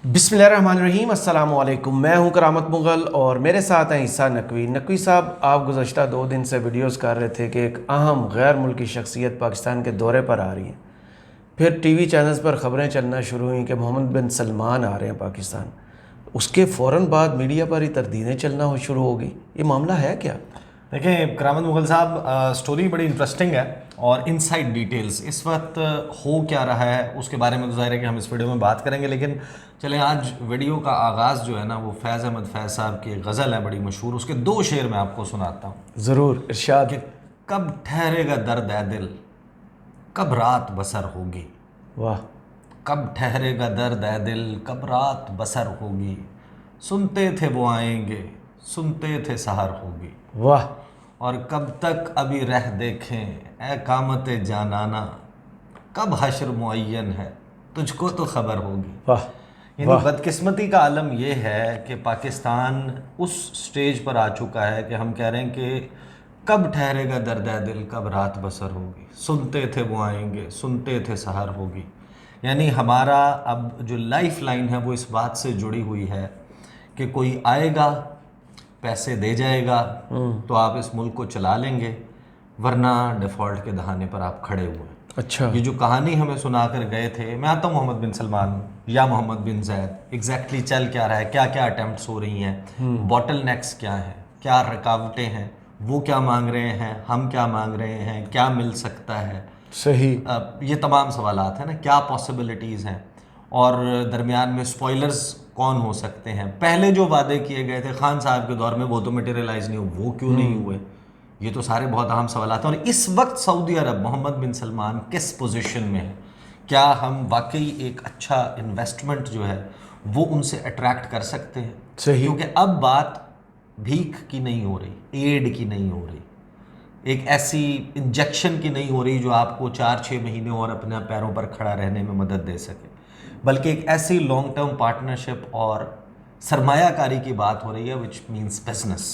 बिस्मिल्लाहिर्रहमानिर्रहीम, अस्सलाम वालेकुम। मैं हूं करामत मुग़ल और मेरे साथ हैं ईसा नकवी। नकवी साहब, आप गुज़श्ता 2 दिन से वीडियोस कर रहे थे कि एक अहम गैर मुल्की शख्सियत पाकिस्तान के दौरे पर आ रही है। फिर टीवी चैनल्स पर ख़बरें चलना शुरू हुई कि मोहम्मद बिन सलमान आ रहे हैं पाकिस्तान। उसके फ़ौरन बाद मीडिया पर ही तरदीदें चलना शुरू हो गई। ये मामला है क्या? देखें करामत मुग़ल साहब, स्टोरी बड़ी इंटरेस्टिंग है और इनसाइड डिटेल्स इस वक्त हो क्या रहा है उसके बारे में तो ज़ाहिर है कि हम इस वीडियो में बात करेंगे। लेकिन चलें, आज वीडियो का आगाज़ जो है ना वो फैज़ अहमद फैज़ साहब की गज़ल है बड़ी मशहूर, उसके 2 शेर मैं आपको सुनाता हूँ। ज़रूर, इरशाद। कि कब ठहरेगा दर्द है दिल, कब रात बसर होगी। वाह। कब ठहरेगा दर्द है दिल, कब रात बसर होगी। सुनते थे वो आएंगे, सुनते थे सहर होगी। वाह। और कब तक अभी रह देखें ए कामत जानाना, कब हश्र मुअय्यन है तुझको तो खबर होगी। वाह। यानी बदकिस्मती का आलम यह है कि पाकिस्तान उस स्टेज पर आ चुका है कि हम कह रहे हैं कि कब ठहरेगा दर्द है दिल, कब रात बसर होगी। सुनते थे वो आएंगे, सुनते थे सहर होगी। यानी हमारा अब जो लाइफ लाइन है वो इस बात से जुड़ी हुई है कि कोई आएगा, पैसे दे जाएगा तो आप इस मुल्क को चला लेंगे, वरना डिफ़ॉल्ट के दहाने पर आप खड़े हुए। अच्छा। ये जो कहानी हमें सुना कर गए थे, मैं आता हूँ मोहम्मद बिन सलमान या मोहम्मद बिन जैद, एग्जैक्टली चल क्या रहा है, क्या क्या अटैम्प्ट्स हो रही हैं, बॉटल नेक्स क्या हैं, क्या रुकावटें हैं, वो क्या मांग रहे हैं, हम क्या मांग रहे हैं, क्या मिल सकता है। सही। ये तमाम सवालात हैं ना, क्या पॉसिबिलिटीज़ हैं और दरमियान में स्पॉयलर्स कौन हो सकते हैं। पहले जो वादे किए गए थे खान साहब के दौर में वो तो मटेरियलाइज नहीं हुए, वो क्यों नहीं हुए, ये तो सारे बहुत अहम सवालात हैं। और इस वक्त सऊदी अरब मोहम्मद बिन सलमान किस पोजीशन में है, क्या हम वाकई एक अच्छा इन्वेस्टमेंट जो है वो उनसे अट्रैक्ट कर सकते हैं। सही। क्योंकि अब बात भीख की नहीं हो रही, एड की नहीं हो रही, एक ऐसी इंजेक्शन की नहीं हो रही जो आपको 4-6 महीने और अपने पैरों पर खड़ा रहने में मदद दे सके, बल्कि एक ऐसी लॉन्ग टर्म पार्टनरशिप और सरमायाकारी की बात हो रही है, विच मीन्स बिजनेस।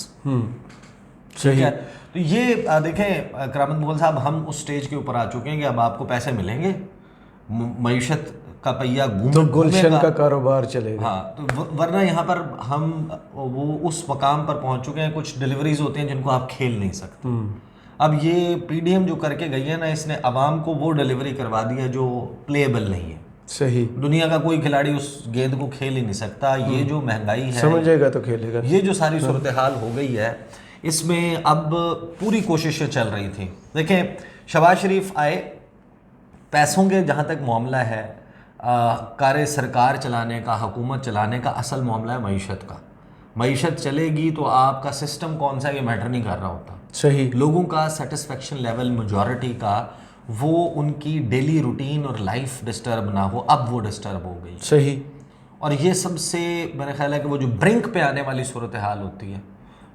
सही है। तो ये देखें करामत मुग़ल साहब, हम उस स्टेज के ऊपर आ चुके हैं कि अब आपको पैसे मिलेंगे, मईशत का पहिया तो गुलशन का कारोबार चलेगा। हाँ, तो वरना यहाँ पर हम वो उस मकाम पर पहुँच चुके हैं, कुछ डिलीवरीज होती हैं जिनको आप खेल नहीं सकते। अब ये पीडीएम जो करके गई है ना, इसने अवाम को वो डिलीवरी करवा दी है जो प्लेएबल नहीं है। सही। दुनिया का कोई खिलाड़ी उस गेंद को खेल ही नहीं सकता। ये जो महंगाई है, समझेगा तो खेलेगा। ये जो सारी सूरत हाल हो गई है, इसमें अब पूरी कोशिशें चल रही थी। देखें, शहबाज शरीफ आए, पैसों के जहाँ तक मामला है, कार सरकार चलाने का, हुकूमत चलाने का असल मामला है मईशत का। मईशत चलेगी तो आपका सिस्टम कौन सा, ये मैटर नहीं कर रहा होता। सही। लोगों का सेटिस्फेक्शन लेवल, मेजॉरिटी का, वो उनकी डेली रूटीन और लाइफ डिस्टर्ब ना हो, अब वो डिस्टर्ब हो गई। सही। और ये सबसे मेरा ख्याल है कि वो जो ब्रिंक पे आने वाली सूरत हाल होती है,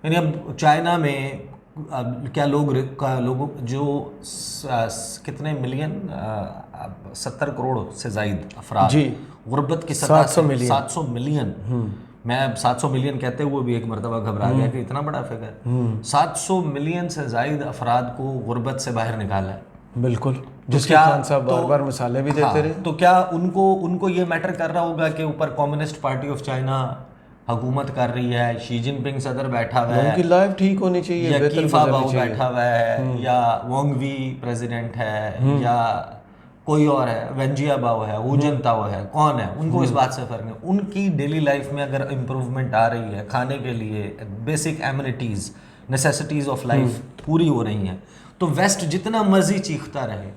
यानी अब चाइना में क्या लोग जो कितने मिलियन, 70 करोड़ से ज़ायद अफराद जी, गुर्बत की सतह 700 मिलियन। मैं 700 मिलियन कहते हुए भी एक मरतबा घबरा गया कि इतना बड़ा फिगर। 700 मिलियन से ज़ायद अफराद को गुर्बत से बाहर निकाला है। बिल्कुल, जिसके खान साहब बार बार मिसालें भी देते रहे। तो क्या उनको ये मैटर कर रहा होगा कि ऊपर कम्युनिस्ट पार्टी ऑफ चाइना हुकूमत कर रही है, शी जिनपिंग सदर बैठा हुआ है, उनकी लाइफ ठीक होनी चाहिए, या बेहतर कीफा गुजरनी बाओ चाहिए। बैठा हुआ है, या वोंग वी प्रेसिडेंट है, या कोई और है, वेंजिया बाओ है, हु जिनताओ है, कौन है, उनको इस बात से फर्क नहीं। उनकी डेली लाइफ में अगर इम्प्रूवमेंट आ रही है, खाने के लिए basic amenities, necessities of life पूरी हो रही हैं, तो वेस्ट जितना मर्जी चीखता रहे,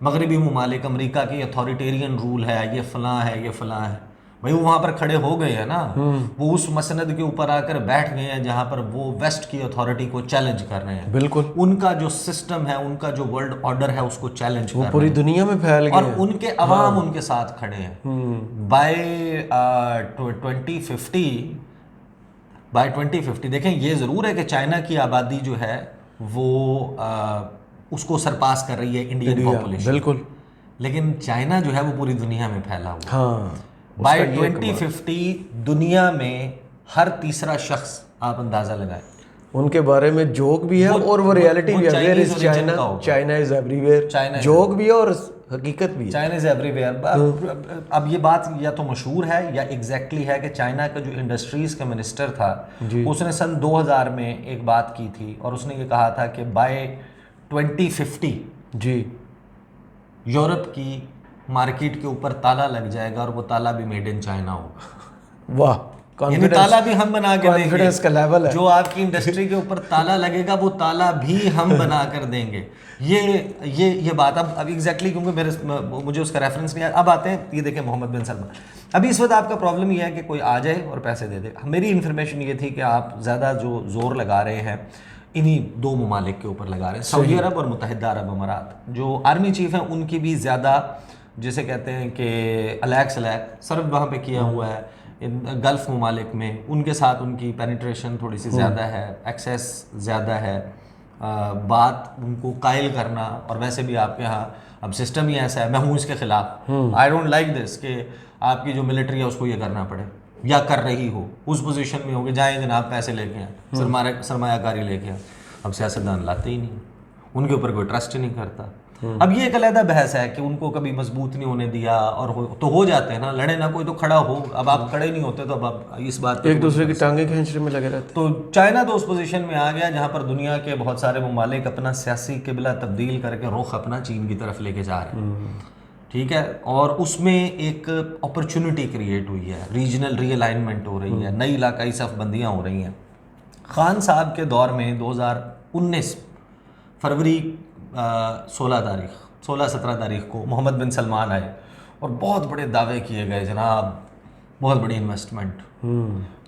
मगरबी ममालिक, अमेरिका की अथॉरिटेरियन रूल है, ये फ़लाँ है, ये फ़लाँ है, भाई वो वहाँ पर खड़े हो गए हैं ना, वो उस मसनद के ऊपर आकर बैठ गए हैं जहाँ पर वो वेस्ट की अथॉरिटी को चैलेंज कर रहे हैं। बिल्कुल। उनका जो सिस्टम है, उनका जो वर्ल्ड ऑर्डर है, उसको चैलेंज कर रहे हैं, पूरी दुनिया में फैल गए और हैं। उनके अवाम उनके साथ खड़े हैं। बाय 2050 देखें, ये ज़रूर है कि चाइना की आबादी जो है वो उसको सरपास कर रही है इंडियन पॉपुलेशन। बिल्कुल। लेकिन चाइना जो है वो पूरी दुनिया में फैला हुआ है। हाँ। बाय 2050 दुनिया में हर तीसरा शख्स, आप अंदाज़ा लगाएं, उनके बारे में जोक भी है और वो रियलिटी भी है। Where is China, China is everywhere. Joke भी है और حقیقت بھی ہے. China is everywhere. اب یہ بات یا تو مشہور ہے یا ایگزیکٹلی ہے کہ چائنا کا جو انڈسٹریز کا منسٹر تھا اس نے سن 2000 میں ایک بات کی تھی اور اس نے یہ کہا تھا کہ بائی 2050 جی یورپ کی مارکیٹ کے اوپر تالا لگ جائے گا اور وہ تالا بھی میڈ ان چائنا ہوگا. واہ, یعنی تالا بھی ہم بنا کے دیں گے. کانفیڈنس کا لیول ہے. جو آپ کی انڈسٹری کے اوپر تالا لگے گا وہ تالا بھی ہم بنا کر دیں گے. یہ بات اب ایگزیکٹلی کیونکہ مجھے اس کا ریفرنس نہیں ہے. اب آتے ہیں, یہ دیکھیں محمد بن سلمان. ابھی اس وقت آپ کا پرابلم یہ ہے کہ کوئی آ جائے اور پیسے دے دے. میری انفارمیشن یہ تھی کہ آپ زیادہ جو زور لگا رہے ہیں انہی دو ممالک کے اوپر لگا رہے ہیں, سعودی عرب اور متحدہ عرب امارات. جو آرمی چیف ہیں ان کی بھی زیادہ جسے کہتے ہیں کہ الیکس صرف وہاں پہ کیا ہوا ہے گلف ممالک میں, ان کے ساتھ ان کی پینیٹریشن تھوڑی سی زیادہ ہے, ایکسیس زیادہ ہے, بات ان کو قائل کرنا. اور ویسے بھی آپ کے ہاں اب سسٹم ہی ایسا ہے, میں ہوں اس کے خلاف, آئی ڈونٹ لائک دس کہ آپ کی جو ملٹری ہے اس کو یہ کرنا پڑے یا کر رہی ہو, اس پوزیشن میں ہو کہ جائیں جناب پیسے لے کے آئیں, سرمایہ کاری لے کے آئیں. اب سیاستدان لاتے ہی نہیں, ان کے اوپر کوئی ٹرسٹ ہی نہیں کرتا. اب یہ ایک علیحدہ بحث ہے کہ ان کو کبھی مضبوط نہیں ہونے دیا, اور تو ہو جاتے ہیں نا, لڑے نہ کوئی تو کھڑا ہو. اب آپ کھڑے نہیں ہوتے تو اب آپ اس بات ایک دوسرے کی ٹانگیں کھینچنے میں لگے رہتے. تو چائنا تو اس پوزیشن میں آ گیا جہاں پر دنیا کے بہت سارے ممالک اپنا سیاسی قبلہ تبدیل کر کے رخ اپنا چین کی طرف لے کے جا رہے ہیں. ٹھیک ہے, اور اس میں ایک اپرچونٹی کریٹ ہوئی ہے, ریجنل ری الائنمنٹ ہو رہی ہے, نئی علاقائی صف بندیاں ہو رہی ہیں. خان صاحب کے دور میں 2019 فروری 16-17 تاریخ کو محمد بن سلمان آئے اور بہت بڑے دعوے کیے گئے, جناب بہت بڑی انویسٹمنٹ,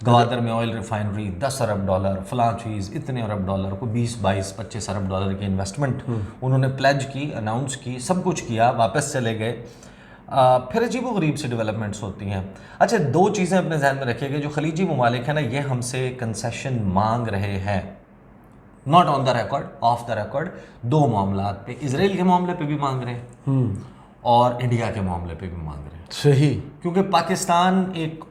گوادر میں آئل ریفائنری $10 ارب, فلاں چیز اتنے $ارب, کو 20-22-25 ارب ڈالر کی انویسٹمنٹ انہوں نے پلیج کی, اناؤنس کی, سب کچھ کیا, واپس چلے گئے. پھر عجیب و غریب سی ڈیولپمنٹس ہوتی ہیں. اچھا, دو چیزیں اپنے ذہن میں رکھیے کہ جو خلیجی ممالک ہیں نا, یہ ہم سے کنسیشن مانگ رہے ہیں, not on the record, off the record, دو معاملات پہ. اسرائیل کے معاملے پہ بھی مانگ رہے ہیں اور انڈیا کے معاملے پہ بھی مانگ رہے ہیں. صحیح, کیونکہ پاکستان ایک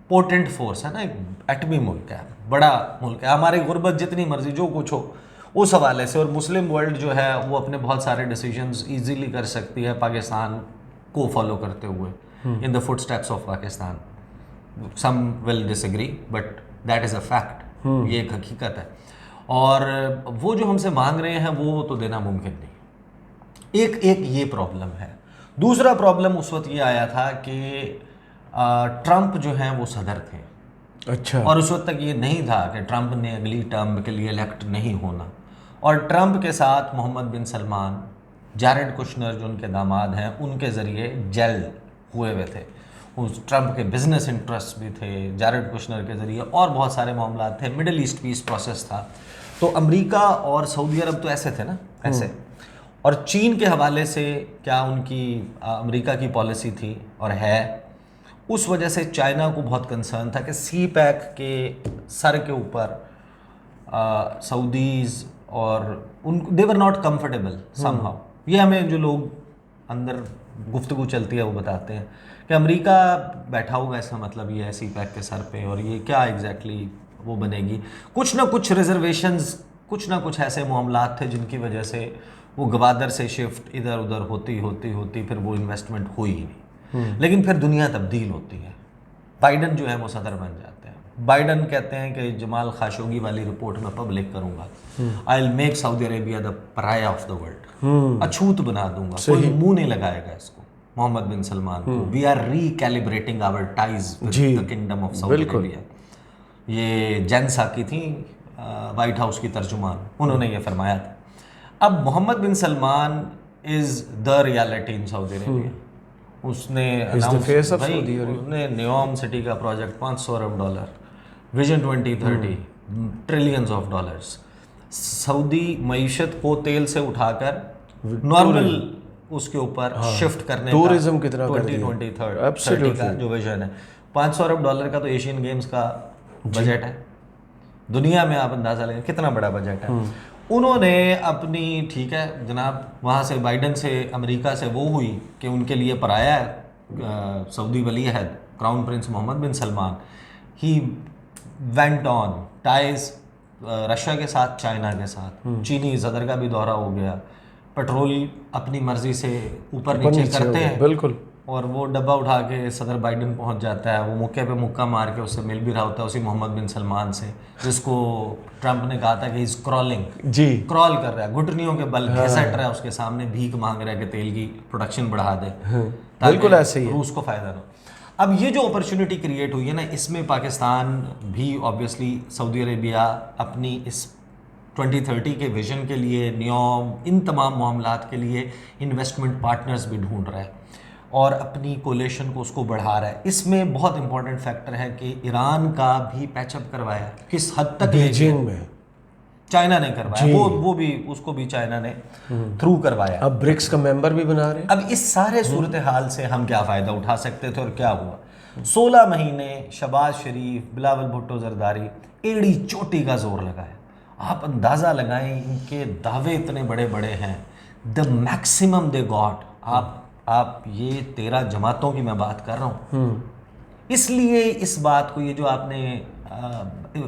پورٹنٹ فورس ہے نا, ایک ایٹمی ملک ہے, بڑا ملک ہے. ہماری غربت جتنی مرضی جو کچھ ہو اس حوالے سے, اور مسلم ورلڈ جو ہے وہ اپنے بہت سارے ڈیسیجنز ایزیلی کر سکتی ہے پاکستان کو فالو کرتے ہوئے, in the footsteps of Pakistan. Some will disagree but that is a fact, یہ ایک حقیقت ہے. اور وہ جو ہم سے مانگ رہے ہیں وہ تو دینا ممکن نہیں. ایک یہ پرابلم ہے. دوسرا پرابلم اس وقت یہ آیا تھا کہ ٹرمپ جو ہیں وہ صدر تھے. اچھا, اور اس وقت تک یہ نہیں تھا کہ ٹرمپ نے اگلی ٹرم کے لیے الیکٹ نہیں ہونا. اور ٹرمپ کے ساتھ محمد بن سلمان, جیرڈ کشنر جو ان کے داماد ہیں, ان کے ذریعے جیل ہوئے ہوئے تھے. اس ٹرمپ کے بزنس انٹرسٹ بھی تھے, جیرڈ کشنر کے ذریعے, اور بہت سارے معاملات تھے. مڈل ایسٹ پیس پروسیس تھا. تو امریکہ اور سعودی عرب تو ایسے تھے نا, ایسے. اور چین کے حوالے سے کیا ان کی امریکہ کی پالیسی تھی اور ہے, اس وجہ سے چائنا کو بہت کنسرن تھا کہ سی پیک کے سر کے اوپر سعودیز اور ان they were not comfortable somehow. یہ ہمیں جو لوگ اندر گفتگو چلتی ہے وہ بتاتے ہیں کہ امریکہ بیٹھا ہوگا, اس کا مطلب یہ ہے سی پیک کے سر پہ, اور یہ کیا ایگزیکٹلی وہ بنے گی. کچھ نہ کچھ ریزرویشنز, کچھ نہ کچھ ایسے معاملات تھے جن کی وجہ سے وہ گوادر سے شفٹ ادھر ادھر ہوتی پھر وہ انویسٹمنٹ ہوئی ہی نہیں. لیکن پھر دنیا تبدیل ہوتی ہے. بائیڈن جو ہے وہ صدر بن جاتے ہیں. بائیڈن کہتے ہیں کہ جمال خاشوگی والی رپورٹ میں پبلک کروں گا, I will make Saudi Arabia the pariah of the world, اچھوت بنا دوں گا, کوئی منہ نہیں لگائے گا اس کو, محمد بن سلمان کو. We are recalibrating our ties with the kingdom of Saudi Arabia. یہ جین ساکی تھیں وائٹ ہاؤس کی ترجمان, انہوں نے یہ فرمایا تھا. اب Mohammed bin Salman is the reality in Saudi Arabia. اس نے نیوم سٹی کا پروجیکٹ $500 ارب, vision 2030 trillions of dollars. Saudi معیشت کو تیل سے اٹھا کر نارمل اس کے اوپر شفٹ کرنے کا ٹورزم کی طرف 2030 کا جو ویژن ہے. $500 ارب کا تو ایشین گیمز کا بجٹ ہے دنیا میں. آپ اندازہ لگیں کتنا بڑا بجٹ ہے. انہوں نے اپنی, ٹھیک ہے جناب, وہاں سے بائیڈن سے امریکہ سے وہ ہوئی کہ ان کے لیے پرایا ہے سعودی ولی عہد کراؤن پرنس محمد بن سلمان. He went on ties Russia کے ساتھ, چائنا کے ساتھ. چینی صدر کا بھی دورہ ہو گیا, पेट्रोल अपनी मर्जी से ऊपर नीचे करते हैं, बिल्कुल, और वो डब्बा उठा के सदर बाइडन पहुंच जाता है, वो मुक्के पे मुक्का मार के उससे मिल भी रहा होता है, उसी मोहम्मद बिन सलमान से, जिसको ट्रंप ने कहा था कि इज क्रॉलिंग, जी, क्रॉल कर रहा है, घुटनियों के बल घिसट रहा है उसके सामने, भीख मांग रहा है कि तेल की प्रोडक्शन बढ़ा दे, बिल्कुल ऐसे ही है। रूस को फायदा ना। अब ये जो अपॉर्चुनिटी क्रिएट हुई है ना, इसमें पाकिस्तान भी ऑब्वियसली सऊदी अरेबिया अपनी इस 2030 के विजन के लिए, नियॉम, इन तमाम मामलात के लिए इन्वेस्टमेंट पार्टनर्स भी ढूंढ रहा है और अपनी कोलेशन को उसको बढ़ा रहा है। इसमें बहुत इंपॉर्टेंट फैक्टर है कि ईरान का भी पैचअप करवाया, किस हद तक बीजिंग में चाइना ने करवाया, वो भी, उसको भी चाइना ने थ्रू करवाया। अब ब्रिक्स का मेंबर भी बना रहे हैं। अब इस सारे सूरत हाल से हम क्या फ़ायदा उठा सकते थे और क्या हुआ? 16 महीने शहबाज शरीफ, बिलावल भुट्टो जरदारी एड़ी चोटी का जोर लगाया। आप अंदाज़ा लगाएं, इनके दावे इतने बड़े बड़े हैं, द मैक्सिमम दे गॉट। आप ये 13 जमातों की मैं बात कर रहा हूँ, इसलिए इस बात को, ये जो आपने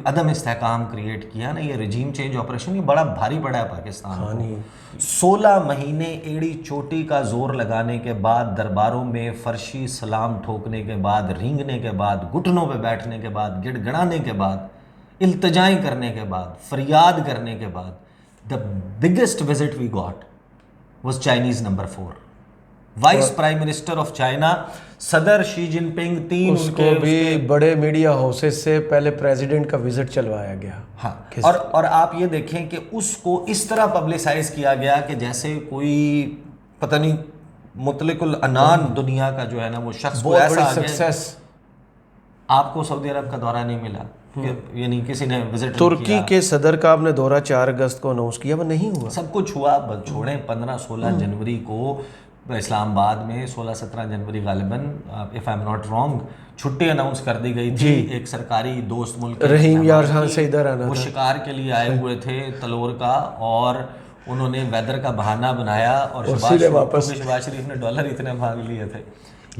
अदम इस्तेहकाम क्रिएट किया ना, ये रजीम चेंज ऑपरेशन, ये बड़ा भारी पड़ा है पाकिस्तान को। 16 महीने एड़ी चोटी का जोर लगाने के बाद, दरबारों में फर्शी सलाम ठोकने के बाद, रेंगने के बाद, घुटनों पे बैठने के बाद, गिड़गिड़ाने के बाद, इल्तिजाएं करने के बाद, फरियाद करने के बाद, the biggest visit we got was Chinese number 4, vice prime minister of China, सदर शी जिनपिंग, 3 उसको भी बड़े मीडिया हाउसेस से पहले प्रेसिडेंट का विजिट चलवाया गया। हाँ, और आप ये देखें कि उसको इस तरह पब्लिसाइज किया गया कि जैसे कोई पता नहीं मुतलिकुल अनान दुनिया का जो है ना वो शख्स को ऐसा आ गया। आपको सऊदी अरब का दौरा नहीं मिला, यानी किसी ने विजिट तुर्की के सदर का आपने दौरा 4 अगस्त को अनाउंस किया, वो नहीं हुआ। सब कुछ हुआ, बस छोड़ें 15-16 जनवरी को इस्लामाबाद में, 16-17 जनवरी गालिबन, if I am not wrong, छुट्टी अनाउंस कर दी गई थी। एक सरकारी दोस्त मुल्क रहीम यार खान से इधर आना, वो शिकार के लिए आए हुए थे तलोर का, और उन्होंने वेदर का बहाना बनाया और शहबाज शरीफ ने डॉलर इतने मांग लिए थे,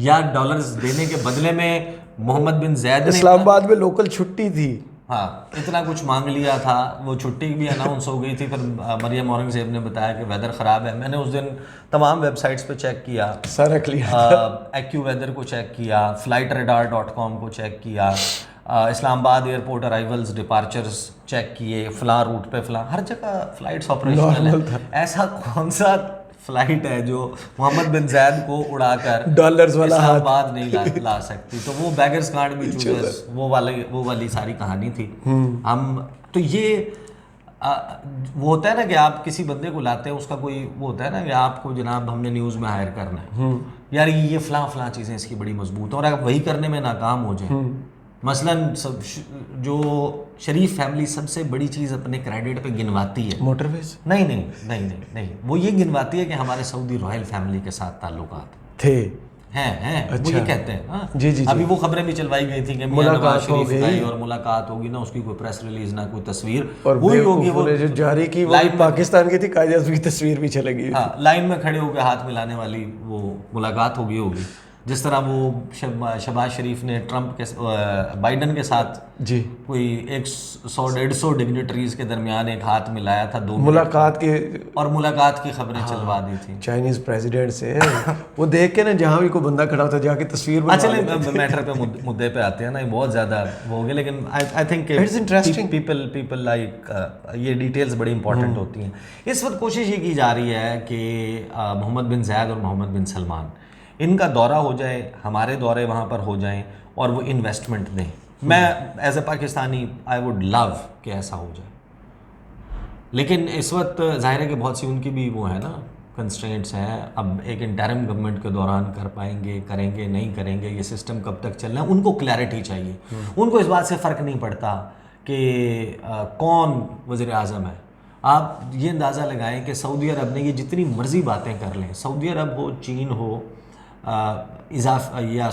या डॉलर्स देने के बदले में मोहम्मद बिन जैद ने, इस्लामाबाद में लोकल छुट्टी थी, हाँ, इतना कुछ मांग लिया था। वो छुट्टी भी अनाउंस हो गई थी, फिर मरियम औरंगजेब ने बताया कि वेदर ख़राब है। मैंने उस दिन तमाम वेबसाइट्स पे चेक किया, सारा क्लियर, एक्यू वेदर को चेक किया, flightradar.com को चेक किया, Islamabad airport arrivals departures check किए, फ़लाँ रूट पे फ़लाँ, हर जगह फ़्लाइट्स ऑपरेशनल है। ऐसा कौन सा फ्लाइट है जो मोहम्मद बिन जैद को उड़ाकर डॉलर्स वाला इस्लामाबाद नहीं ला सकती? तो वो बैगर्स कार्ड भी चूजर्स, वो वाली सारी कहानी थी। हम तो ये वो होता है ना कि आप किसी बंदे को लाते हैं, उसका कोई वो होता है ना कि आपको जनाब हमने न्यूज़ में हायर करना है, यार ये फ़लाँ चीज़ें इसकी बड़ी मजबूत हैं, और आप वही करने में नाकाम हो जाए। मसलन जो शरीफ फैमिली सबसे बड़ी चीज़ अपने क्रेडिट पे गिनवाती है, मोटरवेज, नहीं, वो ये गिनवाती है कि हमारे सऊदी रॉयल फैमिली के साथ ताल्लुकात थे, हैं। अच्छा। वो ये कहते हैं। हाँ जी। अभी वो खबरें भी चलवाई गई थी कि मुलाकात शरीफ और मुलाकात होगी ना, उसकी कोई प्रेस रिलीज ना कोई तस्वीर, और वही होगी, वो जो जारी की वो पाकिस्तान की थी, कायदे आज़म की तस्वीर भी चलेगी। हाँ, लाइन में खड़े होकर हाथ मिलाने वाली वो मुलाकात होगी। जिस तरह वो शहबाज शरीफ ने ट्रंप के बाइडन के साथ जी कोई 100-150 डिग्निटरीज के दरमियान एक हाथ मिलाया था, 2 मुलाकात की, और मुलाकात की खबरें चलवा दी थी चाइनीज प्रेसिडेंट से। वो देख के ना जहाँ भी कोई बंदा खड़ा होता है जाके तस्वीर बना लेते हैं। मैटर पे मुद्दे पे आते हैं ना, ये बहुत ज़्यादा वो हो गया, लेकिन I think it's interesting, people like ये डिटेल्स बड़ी इंपॉर्टेंट होती हैं। इस वक्त कोशिश ये की जा रही है कि मोहम्मद बिन जैद और मोहम्मद बिन सलमान, इनका दौरा हो जाए, हमारे दौरे वहाँ पर हो जाएं, और वो इन्वेस्टमेंट दें। मैं as a Pakistani I would love कि ऐसा हो जाए, लेकिन इस वक्त ज़ाहिर है कि बहुत सी उनकी भी वो है ना कंस्ट्रेंट्स हैं। अब एक इंटरिम गवर्नमेंट के दौरान कर पाएंगे, करेंगे, नहीं करेंगे, ये सिस्टम कब तक चलना है, उनको क्लैरिटी चाहिए। उनको इस बात से फ़र्क नहीं पड़ता कि कौन वज़ीर आज़म है। आप ये अंदाज़ा लगाएं कि सऊदी अरब ने ये जितनी मर्ज़ी बातें कर लें, सऊदी अरब हो, चीन हो, या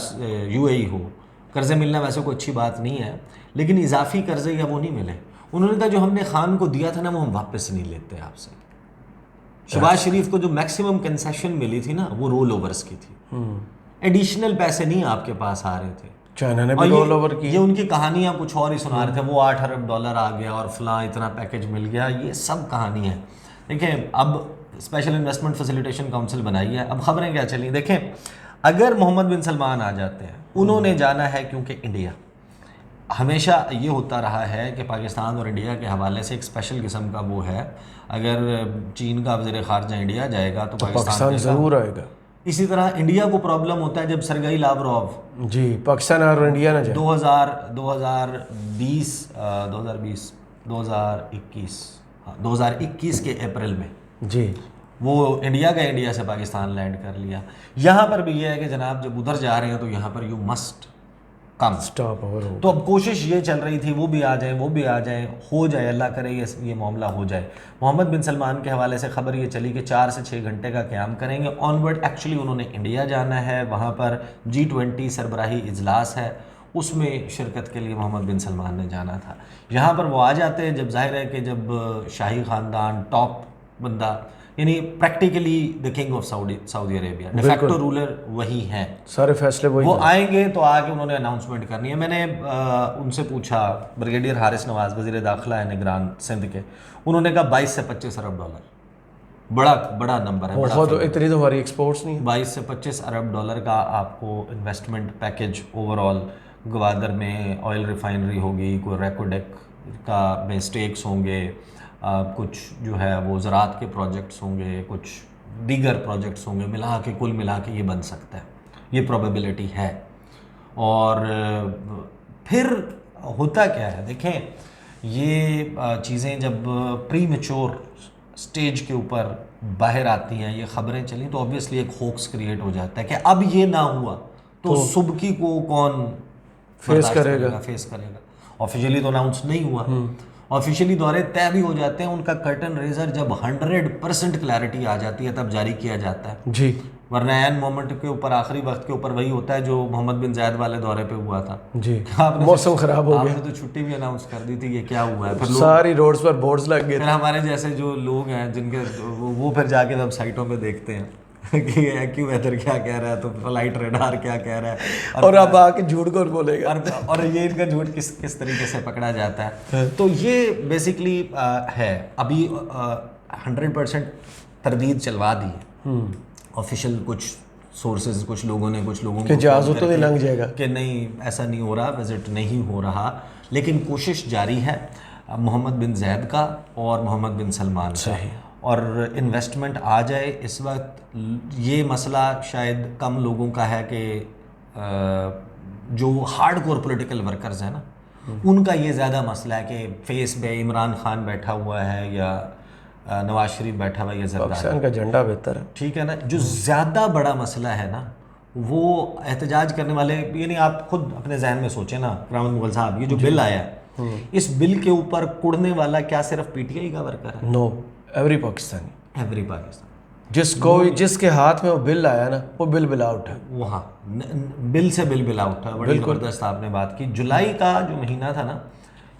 UAE हो, कर्ज़े मिलना वैसे कोई अच्छी बात नहीं है, लेकिन इजाफी कर्ज़े या वो नहीं मिले। उन्होंने कहा जो हमने खान को दिया था ना, वो हम वापस नहीं लेते आपसे। शहबाज शरीफ को जो मैक्सिमम कंसेशन मिली थी ना, वो रोल ओवर्स की थी, एडिशनल पैसे नहीं आपके पास आ रहे थे। चाइना ने भी रोल ओवर की। ये उनकी कहानियाँ कुछ और ही सुना रहे थे, वो 8 अरब डॉलर आ गया और फलां इतना पैकेज मिल गया, ये सब कहानी है। देखिए, अब स्पेशल इन्वेस्टमेंट फैसिलिटेशन काउंसिल बनाई है। अब खबरें क्या चली, देखें अगर मोहम्मद बिन सलमान आ जाते हैं, उन्होंने जाना है क्योंकि इंडिया हमेशा ये होता रहा है कि पाकिस्तान और इंडिया के हवाले से एक स्पेशल किस्म का वो है, अगर चीन का वज़ीर ख़ारजा इंडिया जाएगा तो पाकिस्तान ज़रूर आएगा। इसी तरह इंडिया को प्रॉब्लम होता है जब सरगई लावरोव जी पाकिस्तान और इंडिया ना जाए 2021 के अप्रैल में जी वो इंडिया का इंडिया से पाकिस्तान लैंड कर लिया। यहाँ पर भी ये है कि जनाब जब उधर जा रहे हैं तो यहाँ पर you must come stop over. तो अब कोशिश ये चल रही थी वो भी आ जाए, वो भी आ जाए, हो जाए, अल्लाह करे ये मामला हो जाए। मोहम्मद बिन सलमान के हवाले से खबर ये चली कि 4 से 6 घंटे का क़याम करेंगे ऑनवर्ड। एक्चुअली उन्होंने इंडिया जाना है, वहाँ पर G20 सरबराही इजलास है, उसमें शिरकत के लिए मोहम्मद बिन सलमान ने जाना था। यहाँ पर वो आ जाते हैं जब जाहिर है कि जब शाही ख़ानदान टॉप बंदा यानी practically the king of Saudi Arabia, de facto ruler वही हैं, सारे फैसले वही वो आएंगे तो आके उन्होंने अनाउंसमेंट करनी है। मैंने उनसे पूछा, ब्रिगेडियर हारिस नवाज वज़ीर दाखिला है निगरान सिंध के, उन्होंने कहा 22 से 25 अरब डॉलर, बड़ा नंबर है, बहुत इतनी तो हमारी एक्सपोर्ट्स नहीं। 22 से 25 अरब डॉलर का आपको इन्वेस्टमेंट पैकेज ओवरऑल, गवादर में ऑयल रिफाइनरी होगी, कोई रेकोडेक का में स्टेक्स होंगे, कुछ जो है वो ज़रात के प्रोजेक्ट्स होंगे, कुछ दीगर प्रोजेक्ट्स होंगे, मिला के कुल मिला के ये बन सकता है, ये प्रोबेबिलिटी है। और फिर होता क्या है, देखें ये चीज़ें जब प्री मैच्योर स्टेज के ऊपर बाहर आती हैं, ये खबरें चली तो ऑब्वियसली एक होक्स क्रिएट हो जाता है कि अब ये ना हुआ तो सुबकी को कौन फेस करेगा। ऑफिशियली तो अनाउंस नहीं हुआ, ऑफिशियली दौरे तय भी हो जाते हैं, उनका कर्टन रेजर जब 100% क्लैरिटी आ जाती है तब जारी किया जाता है जी, वरना एन मोमेंट के ऊपर आखिरी वक्त के ऊपर वही होता है जो मोहम्मद बिन जायद वाले दौरे पे हुआ था जी। मौसम खराब हो गया, आपने तो छुट्टी भी अनाउंस कर दी थी, ये क्या हुआ है, फिर सारी रोड्स पर बोर्ड्स लग गए। फिर हमारे जैसे जो लोग हैं जिनके वो फिर जाके सब साइटों पे देखते हैं कि एक्यू वेदर क्या कह रहा है, तो फ्लाइट रडार क्या कह रहा है, और अब आके झूठ कौन बोलेगा, और ये इनका झूठ किस तरीके से पकड़ा जाता है। तो ये बेसिकली है। अभी 100% तरदीद चलवा दी है ऑफिशियल, कुछ सोर्सेज, कुछ लोगों को जहाज़ तो लंघ जाएगा कि नहीं ऐसा नहीं हो रहा, विजिट नहीं हो रहा, लेकिन कोशिश जारी है मोहम्मद बिन जैद का और मोहम्मद बिन सलमान का, और इन्वेस्टमेंट आ जाए। इस वक्त ये मसला शायद कम लोगों का है कि जो हार्डकोर पॉलिटिकल वर्कर्स हैं ना, उनका ये ज़्यादा मसला है कि फेस पे इमरान खान बैठा हुआ है या नवाज शरीफ बैठा हुआ है या पाकिस्तान का झंडा बेहतर है, ठीक है ना। जो ज़्यादा बड़ा मसला है ना वो एहतजाज करने वाले, यानी आप खुद अपने जहन में सोचें ना करामत मुगल साहब, ये जो बिल आया है इस बिल के ऊपर कुड़ने वाला क्या सिर्फ पीटीआई का वर्कर है? No, every Pakistani, every Pakistan. जिसके हाथ में वो बिल आया ना, वो बिल आउट है, वो हाँ बिल से बिल आउट है। बड़ी ज़बरदस्त आपने बात की। जुलाई का जो महीना था ना,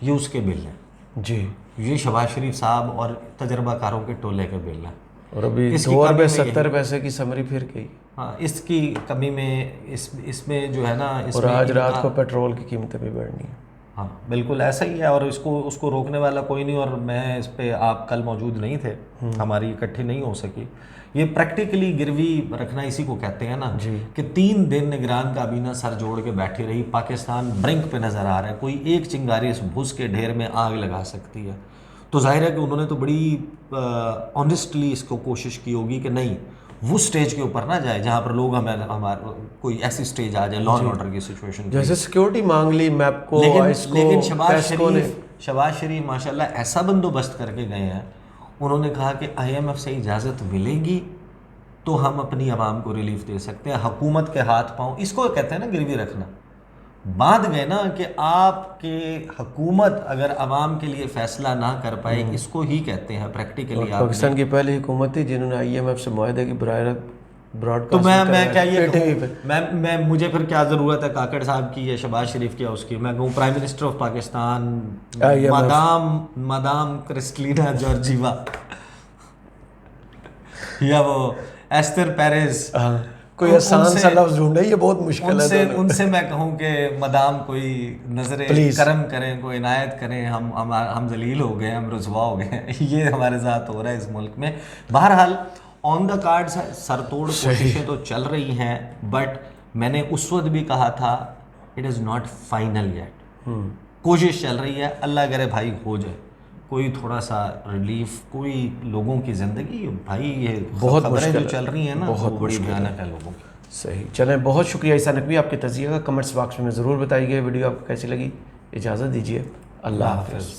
ये उसके बिल हैं जी, ये शहबाज शरीफ साहब और तजर्बाकारों के टोले के बिल हैं। और अभी 2 रुपये 70 पैसे की समरी फिर गई। हाँ, इसकी कमी में इसमें जो है ना, और आज रात को पेट्रोल की कीमतें भी बढ़नी है। हाँ बिल्कुल ऐसा ही है, और उसको रोकने वाला कोई नहीं। और मैं इस पे, आप कल मौजूद नहीं थे, हमारी इकट्ठी नहीं हो सकी। ये प्रैक्टिकली गिरवी रखना इसी को कहते हैं ना कि 3 दिन निगरान काबीना सर जोड़ के बैठी रही, पाकिस्तान ब्रिंक पे नज़र आ रहा है, कोई एक चिंगारी इस भूस के ढेर में आग लगा सकती है। तो जाहिर है कि उन्होंने तो बड़ी ऑनेस्टली इसको कोशिश की होगी कि नहीं वो स्टेज के ऊपर ना जाए जहाँ पर लोग हमारे कोई ऐसी स्टेज आ जाए, लॉ एंड ऑर्डर की सिचुएशन, जैसे सिक्योरिटी मांग ली मैप को, लेकिन शहबाज शरीफ माशाल्लाह ऐसा बंदोबस्त करके गए हैं। उन्होंने कहा कि IMF से इजाज़त मिलेगी तो हम अपनी आवाम को रिलीफ दे सकते हैं, हुकूमत के हाथ पाँव, इसको कहते हैं ना गिरवी रखना। बांध गए ना कि आपके हुकूमत अगर आवाम के लिए फैसला ना कर पाए, इसको ही कहते हैं प्रैक्टिकली। पाकिस्तान की पहली हुकूमत थी जिन्होंने IMF से मुआहदे की ब्रॉडकास्ट, तो मैं क्या ये मैं मुझे फिर क्या ज़रूरत है काकड़ साहब की या शहबाज शरीफ की या उसकी? मैं कहूँ prime minister of Pakistan madam Kristalina Georgieva या वो एस्तर पेरेज, کوئی آسان سا لفظ ڈھونڈے، یہ بہت مشکل ہے. ان سے میں کہوں کہ مدام کوئی نظر کرم کریں، کوئی عنایت کریں، ہم ذلیل ہو گئے، ہم رسوا ہو گئے. یہ ہمارے ساتھ ہو رہا ہے اس ملک میں. بہرحال آن دا کارڈز سر توڑ کوششیں تو چل رہی ہیں، بٹ میں نے اس وقت بھی کہا تھا it is not final yet. کوشش چل رہی ہے، اللہ کرے بھائی ہو جائے کوئی تھوڑا سا ریلیف، کوئی لوگوں کی زندگی بھائی یہ بہت خبریں جو چل رہی ہیں نا بہت بڑی بھیانک ہے لوگوں کی. صحیح. چلیں، بہت شکریہ عیسیٰ نقوی، آپ کے تجزیے کا کمنٹس باکس میں ضرور بتائیے. ویڈیو آپ کو کیسی لگی؟ اجازت دیجیے، اللہ حافظ.